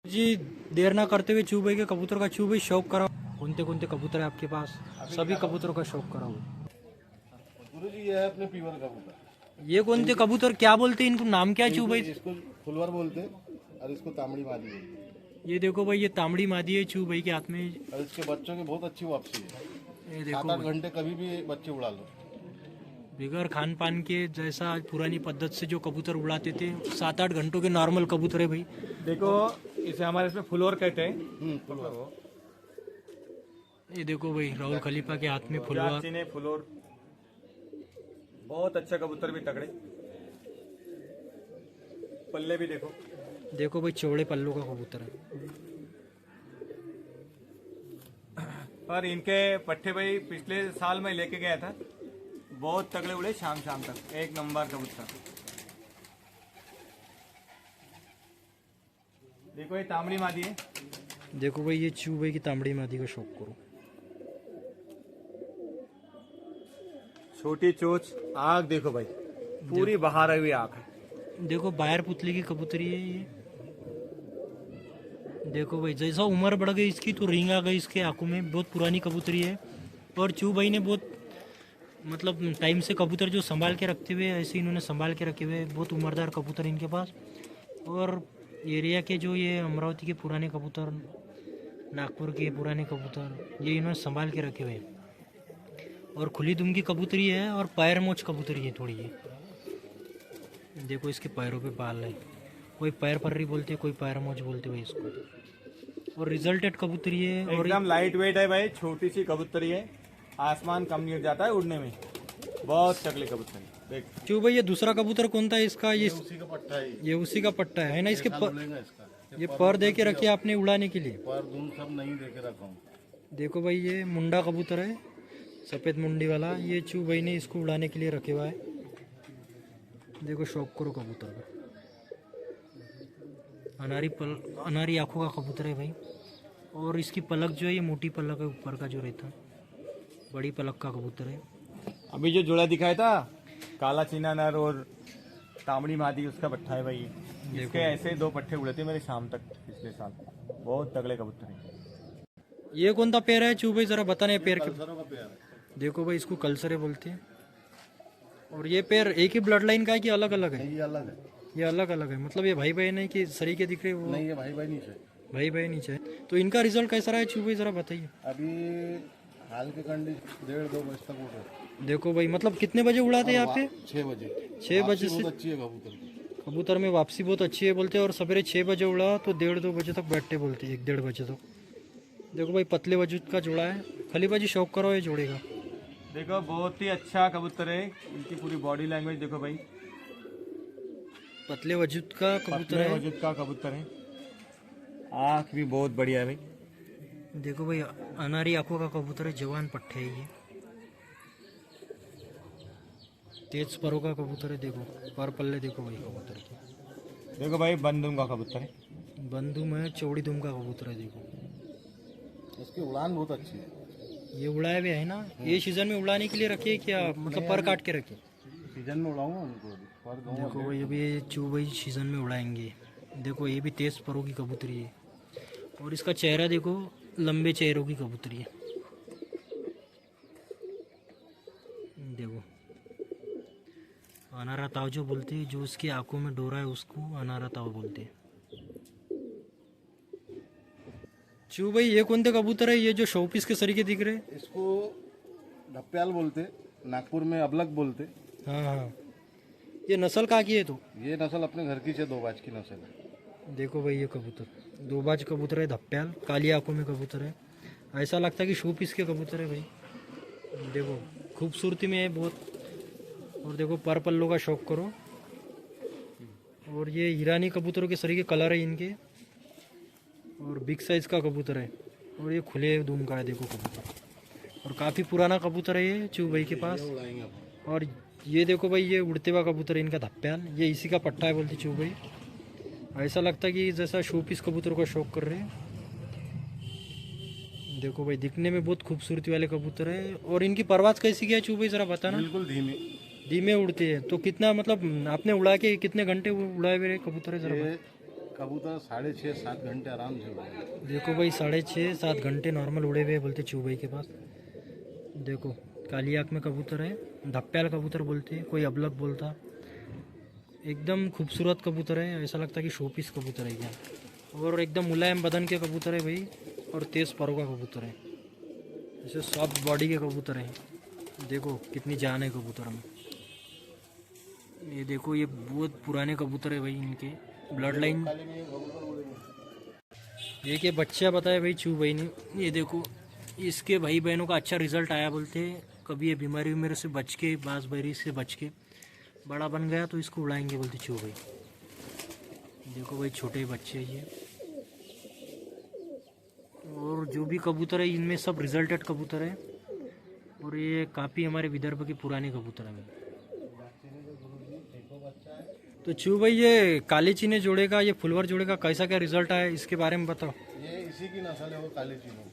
जी देर ना करते हुए चू भाई के कबूतर का चू भाई शौक करा। कौनते कौनते कबूतर है आपके पास? सभी कबूतरों का शौक करा हो। गुरु जी ये है अपने पीवर कबूतर। ये कौनते कबूतर क्या बोलते हैं? इनको नाम क्या है चू भाई? इसको फुलवर बोलते हैं और इसको तामड़ी मादी बोलते हैं। ये देखो भाई, ये तामड़ी मादी है चू भाई के हाथ में। और इसके बच्चों की बहुत अच्छी वापसी है। ये देखो 7-8 घंटे कभी भी बच्चे उड़ा लो। बिगर खान पान के, जैसा पुरानी पद्धत से जो कबूतर उड़ाते थे 7-8 घंटों के नॉर्मल कबूतर है भाई। देखो इसे हमारे इसमें फुलवर कहते हैं। फुलवर ये देखो भाई, राहुल खलीफा के हाथ में फुलवा। ने फुलवर बहुत अच्छा कबूतर भी तगड़े। पल्ले भी देखो। देखो भाई, चौड़े पल्लों का कबूतर है। पर इनके पट्टे भाई पिछले साल में लेके गया था, बहुत तगड़े उड़े शाम शाम तक। एक नंबर कबूतर। देखो ये तामड़ी मादी है। देखो भाई, ये चू भाई की तामड़ी मादी का शौक करो। छोटी चोच, आग देखो भाई, पूरी बाहर हुई आग है। देखो बाहर पुतले की कबूतरी है ये। देखो भाई, जैसा उम्र बढ़ गई इसकी तो रिंग आ गई इसके आंखों में। बहुत पुरानी कबूतरी है। और चू भाई ने बहुत मतलब टाइम से कबूतर जो संभाल के रखते हुए, ऐसे इन्होंने संभाल के रखे हुए। बहुत उम्रदार कबूतर इनके पास। और एरिया के जो ये अमरावती के पुराने कबूतर, नागपुर के पुराने कबूतर, ये इन्होंने संभाल के रखे हुए। और खुली दुम की कबूतरी है और पैर मोच कबूतरी है थोड़ी ये। देखो इसके पैरों पे बाल है। कोई पैर पर्री बोलते हैं, कोई पैर मोच बोलते हैं इसको। और रिजल्टेड कबूतरी है। और एकदम लाइट वेट है भाई, छोटी सी कबूतरी है। आसमान कम नहीं हो जाता है उड़ने में। बहुत तगड़ी कबूतरी देख। क्यों भाई, ये दूसरा कबूतर कौन था इसका? ये उसी का पट्टा है। ये उसी का पट्टा है ना? इसके उड़ेगा इसका। ये पर दे के रखे आपने उड़ाने के लिए। पर दून सब नहीं दे के रखा हूँ। देखो भाई, ये मुंडा कबूतर है, सफ़ेद मुंडी वाला। ये चू भाई ने इसको उड़ाने के लिए रखे हुआ है। देखो शौक करो कबूतर का। अनारी आंखों का कबूतर है भाई। और इसकी पलक जो है, ये मोटी पलक है ऊपर का जो रहता, बड़ी पलक का कबूतर है। अभी जो जोड़ा दिखाया था, काला चीना नर और तामड़ी मादी, उसका पट्टा है भाई ये। इसके ऐसे 2 पट्टे उड़े थे मेरे शाम तक पिछले साल। बहुत तगड़े कबूतर हैं। ये कौन सा पैर है चू भाई, जरा बताने पैर के। कल्सरों का पेड़ है। देखो भाई, इसको कलसरे बोलते हैं। और ये पैर एक ही ब्लड लाइन का है कि अलग अलग है? ये अलग है। ये अलग अलग है, मतलब ये भाई बहन है कि सरीके दिख रहे वो? नहीं, ये भाई भाई नीचे। भाई बहन नीचे है। तो इनका रिजल्ट कैसा रहा है चू भाई, जरा बताइए। अभी हाल के कंडीशन 1:30-2 बजे तक उड़ रहे। देखो भाई, मतलब कितने बजे उड़ाते हैं यहाँ पे? 6 बजे। 6 बजे से बहुत अच्छी है कबूतर की। कबूतर में वापसी बहुत अच्छी है बोलते हैं। और सवेरे 6 बजे उड़ा तो 1:30-2 बजे तक बैठते बोलते हैं, 1-1:30 बजे तक। देखो भाई, पतले वजूद का जोड़ा है। खलीफा जी शौक करो ये जोड़े का। देखो बहुत ही अच्छा कबूतर है। इनकी पूरी बॉडी लैंग्वेज देखो भाई। पतले वजूद का कबूतर पतले है। वजूद का कबूतर है। आँख भी बहुत बढ़िया है भाई। देखो भाई, अनारी आंखों का कबूतर है, जवान पट्टे है ये। तेज परों का कबूतर है। देखो पर पल्ले देखो भाई कबूतर के। देखो भाई बंदूम का कबूतर है। बंदूम है, चौड़ी दुम का कबूतर है। देखो इसकी उड़ान बहुत अच्छी है। ये उड़ाए हुए है ना? ये सीजन में उड़ाने के लिए रखे क्या, मतलब पर काट के रखे? सीजन में उड़ाऊंगा उनको अभी। पर दूंगा। देखो भाई, अभी ये चू भाई सीजन में उड़ाएंगे। देखो ये भी तेज परों की कबूतरी है। और इसका चेहरा देखो, लंबे चेहरों की कबूतरी है। देखो अनारा ताव जो बोलते हैं, जो उसकी आंखों में डोरा है उसको अनारा ताव बोलते हैं। चू भाई, ये कौन से कबूतर है ये जो शोपीस के सरीके दिख रहे हैं? इसको ढप्प्याल बोलते, नागपुर में अबलक बोलते। हाँ हाँ, ये नस्ल कहाँ की है? तो ये नस्ल अपने घर की है, 2 बाज की नस्ल है। देखो भाई, ये कबूतर 2 बाज कबूतर है, धप्प्याल, काली आंखों में कबूतर है। ऐसा लगता है कि शो पीस के कबूतर है भाई। देखो खूबसूरती में है बहुत। और देखो पर पल्लों का शौक करो। और ये ईरानी कबूतरों के सरीके कलर है इनके। और बिग साइज का कबूतर है। और ये खुले दुम का है देखो कबूतर। और काफ़ी पुराना कबूतर है ये चू भाई के पास। उड़ाएंगे अपन। और ये देखो भाई, ये उड़ते हुआ कबूतर है इनका धप्प्याल। ये इसी का पट्टा है बोलती चू भाई। ऐसा लगता है कि जैसा शो पीस कबूतरों का शौक कर रहे हैं। देखो भाई, दिखने में बहुत खूबसूरती वाले कबूतर है। और इनकी परवाज कैसी क्या है चू भाई, जरा बताना। बिल्कुल धीमी। धीमे उड़ते हैं तो कितना, मतलब आपने उड़ा के कितने घंटे उड़ाए हुए कबूतर है जरा ये कबूतर 6.5-7 घंटे आराम से उड़े। देखो भाई 6.5-7 घंटे नॉर्मल उड़े हुए हैं बोलते चू भाई के पास। देखो काली आँख में कबूतर है, धप्प्याल कबूतर बोलते, कोई अबलग बोलता। एकदम खूबसूरत कबूतर है, ऐसा लगता है कि शोपीस कबूतर है क्या। और एकदम मुलायम बदन के कबूतर है भाई, और तेज़ परों का कबूतर है, ऐसे सॉफ्ट बॉडी के कबूतर हैं। देखो कितनी जान है कबूतर में। ये देखो ये बहुत पुराने कबूतर है भाई, इनके ब्लड लाइन। ये के बच्चा बताया भाई चू भाई ने। ये देखो इसके भाई बहनों का अच्छा रिजल्ट आया बोलते, कभी ये बीमारी मेरे से बच के, बांस बरी से बच के बड़ा बन गया तो इसको उड़ाएंगे बोलते चू भाई। देखो भाई छोटे बच्चे ये, और जो भी कबूतर है इनमें सब रिजल्टेड कबूतर है, और ये काफ़ी हमारे विदर्भ के पुराने कबूतर हैं। तो चू भाई ये काले चीने जोड़े का, ये फुलवर जोड़े का कैसा क्या रिजल्ट आया, इसके बारे में बताओ। ये इसी की नस्ल है, वो काले चीनों।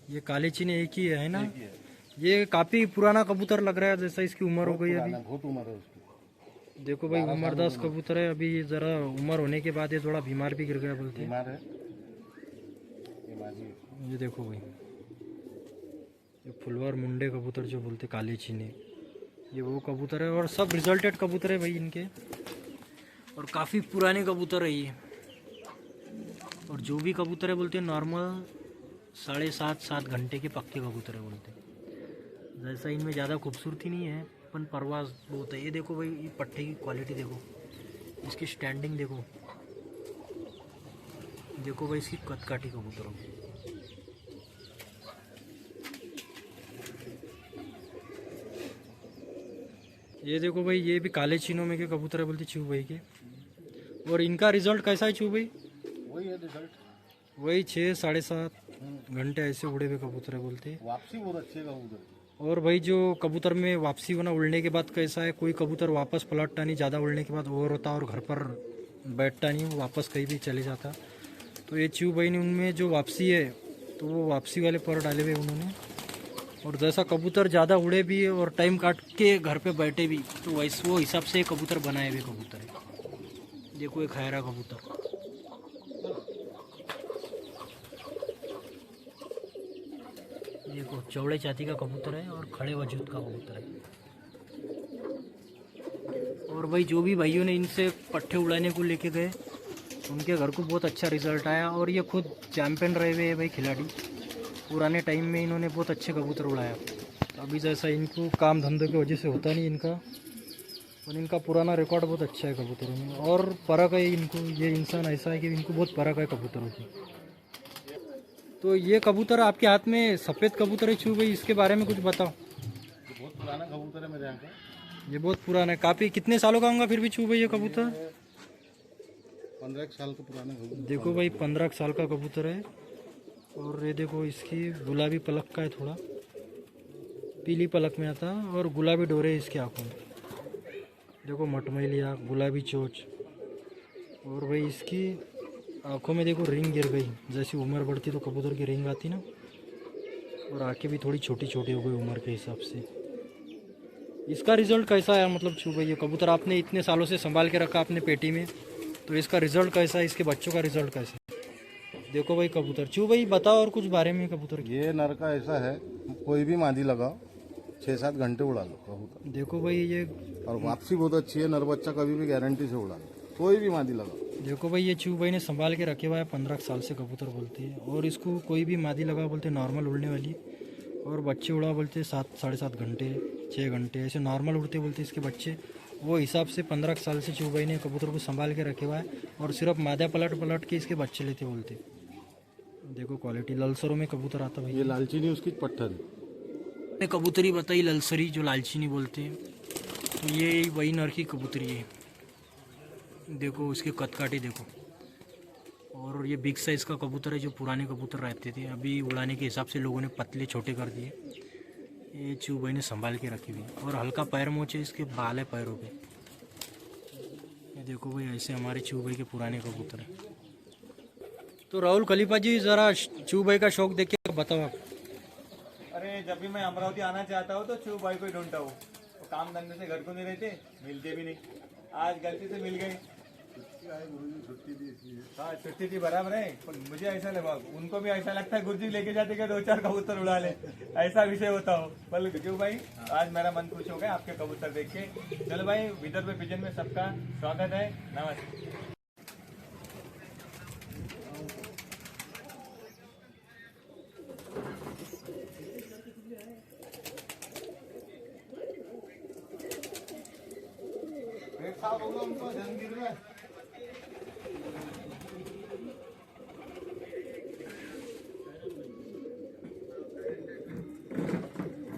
ये काले चीने एक ही है ना। एक ही है। ये काफ़ी पुराना कबूतर लग रहा है, जैसा इसकी उम्र हो गई अभी। बहुत उम्र है उसकी। देखो भाई उम्रदास कबूतर है, अभी ज़रा उम्र होने के बाद ये थोड़ा बीमार भी गिर गया बोलते हैं। बीमार है ये माजी है। ये देखो भाई ये फुलवर मुंडे कबूतर जो बोलते काले चीने, ये वो कबूतर है, और सब रिजल्टेड कबूतर है भाई इनके, और काफ़ी पुराने कबूतर है ये। और जो भी कबूतर है बोलते हैं नॉर्मल 7.5-7 घंटे के पक्के कबूतर है बोलते हैं। जैसा इनमें ज़्यादा खूबसूरती नहीं है, पर परवाज बहुत है। ये देखो भाई ये पट्टे की क्वालिटी देखो, इसकी स्टैंडिंग देखो, देखो भाई इसकी कदकाठी कबूतरों की। ये देखो भाई ये भी काले चीनों में के कबूतर है बोलते चू भाई के। और इनका रिजल्ट कैसा है चू भाई? वही है रिजल्ट, वही 6-7.5 घंटे ऐसे उड़े हुए कबूतर है बोलते। वापसी बहुत अच्छी है कबूतर की। और भाई जो कबूतर में वापसी होना उड़ने के बाद कैसा है, कोई कबूतर वापस पलटता नहीं, ज़्यादा उड़ने के बाद ओवर होता और घर पर बैठता नहीं, वो वापस कहीं भी चले जाता। तो ये चू भाई ने उनमें जो वापसी है तो वो वापसी वाले पर डाले हुए उन्होंने। और जैसा कबूतर ज़्यादा उड़े भी और टाइम काट के घर पे बैठे भी, तो वैसे वो हिसाब से कबूतर बनाए हुए कबूतर है। देखो एक खैरा कबूतर, देखो चौड़े जाति का कबूतर है और खड़े वजूद का कबूतर है। और भाई जो भी भाइयों ने इनसे पट्टे उड़ाने को लेके गए, उनके घर को बहुत अच्छा रिजल्ट आया, और ये खुद चैम्पियन रहे हुए हैं भाई खिलाड़ी। पुराने टाइम में इन्होंने बहुत अच्छे कबूतर उड़ाया। अभी जैसा इनको काम धंधे की वजह से होता नहीं इनका, और इनका पुराना रिकॉर्ड बहुत अच्छा है कबूतरों में। और परख है इनको, ये इंसान ऐसा है कि इनको बहुत परख है कबूतरों की। तो ये कबूतर आपके हाथ में सफ़ेद कबूतर है चू भाई, इसके बारे में कुछ बताओ। ये बहुत पुराना कबूतर है मेरे यहाँ का। ये बहुत पुराना है, काफ़ी कितने सालों का होगा फिर भी चू भाई ये कबूतर? 15 साल का पुराना कबूतर। देखो भाई 15 साल का कबूतर है। और ये देखो इसकी गुलाबी पलक का है, थोड़ा पीली पलक में आता, और गुलाबी डोरे इसकी आँखों में। देखो मटमैली आँख, गुलाबी चोंच, और भाई इसकी आँखों में देखो रिंग गिर गई। जैसी उम्र बढ़ती तो कबूतर की रिंग आती ना, और आँखें भी थोड़ी छोटी छोटी हो गई उम्र के हिसाब से। इसका रिजल्ट कैसा है मतलब चू भाई, ये कबूतर आपने इतने सालों से संभाल के रखा अपने पेटी में, तो इसका रिजल्ट कैसा है, इसके बच्चों का रिजल्ट कैसा है? देखो भाई कबूतर, चू भाई बताओ और कुछ बारे में कबूतर की। ये नर का ऐसा है, कोई भी मादी लगाओ 6-7 घंटे उड़ा लो कबूतर। देखो भाई ये, और वापसी बहुत अच्छी है, नर बच्चा कभी भी गारंटी से उड़ा लो, कोई भी मादी लगाओ। देखो भाई ये चू भाई ने संभाल के रखे हुआ है, 15 साल से कबूतर बोलते हैं। और इसको कोई भी मादी लगा बोलते नॉर्मल उड़ने वाली, और बच्चे उड़ा बोलते 7-7.5 घंटे 6 घंटे ऐसे नॉर्मल उड़ते बोलते इसके बच्चे। वो हिसाब से 15 साल से चू भाई ने कबूतर को संभाल के रखे हुआ है, और सिर्फ मादा पलट पलट के इसके बच्चे लेते बोलते। देखो क्वालिटी, ललसरों में कबूतर आता भाई। ये लालचीनी उसकी पत्थर है। कबूतरी बताई ललसरी, जो लालचीनी बोलते हैं, तो ये वही नर की कबूतरी है। देखो इसके कदकाठी देखो। और ये बिग साइज़ का कबूतर है, जो पुराने कबूतर रहते थे, अभी उड़ाने के हिसाब से लोगों ने पतले छोटे कर दिए। ये चू भाई ने संभाल के रखी हुई, और हल्का पैर मोच है, इसके बाल है पैरों पे। ये देखो भाई ऐसे हमारे चू भाई के पुराने कबूतर हैं। तो राहुल खलीफा जी ज़रा चू भाई का शौक देख के बताओ आप। अरे जब भी मैं अमरावती आना चाहता हूँ तो चू भाई को ही ढूंढता हूँ। तो काम धंधे से घर को नहीं रहते, मिलते भी नहीं। आज गलती से मिल गए, हाँ छुट्टी थी बराबर है, पर मुझे ऐसा लगा, उनको भी ऐसा लगता है गुरुजी लेके जाते कि 2-4 कबूतर उड़ा ले, ऐसा विषय होता हो। पर क्यों भाई, आज मेरा मन खुश हो गया आपके कबूतर देख के। चलो भाई, विदर्भ पिजन में सबका स्वागत है। नमस्ते। एक साल हो गया उनको जन्मदिन में।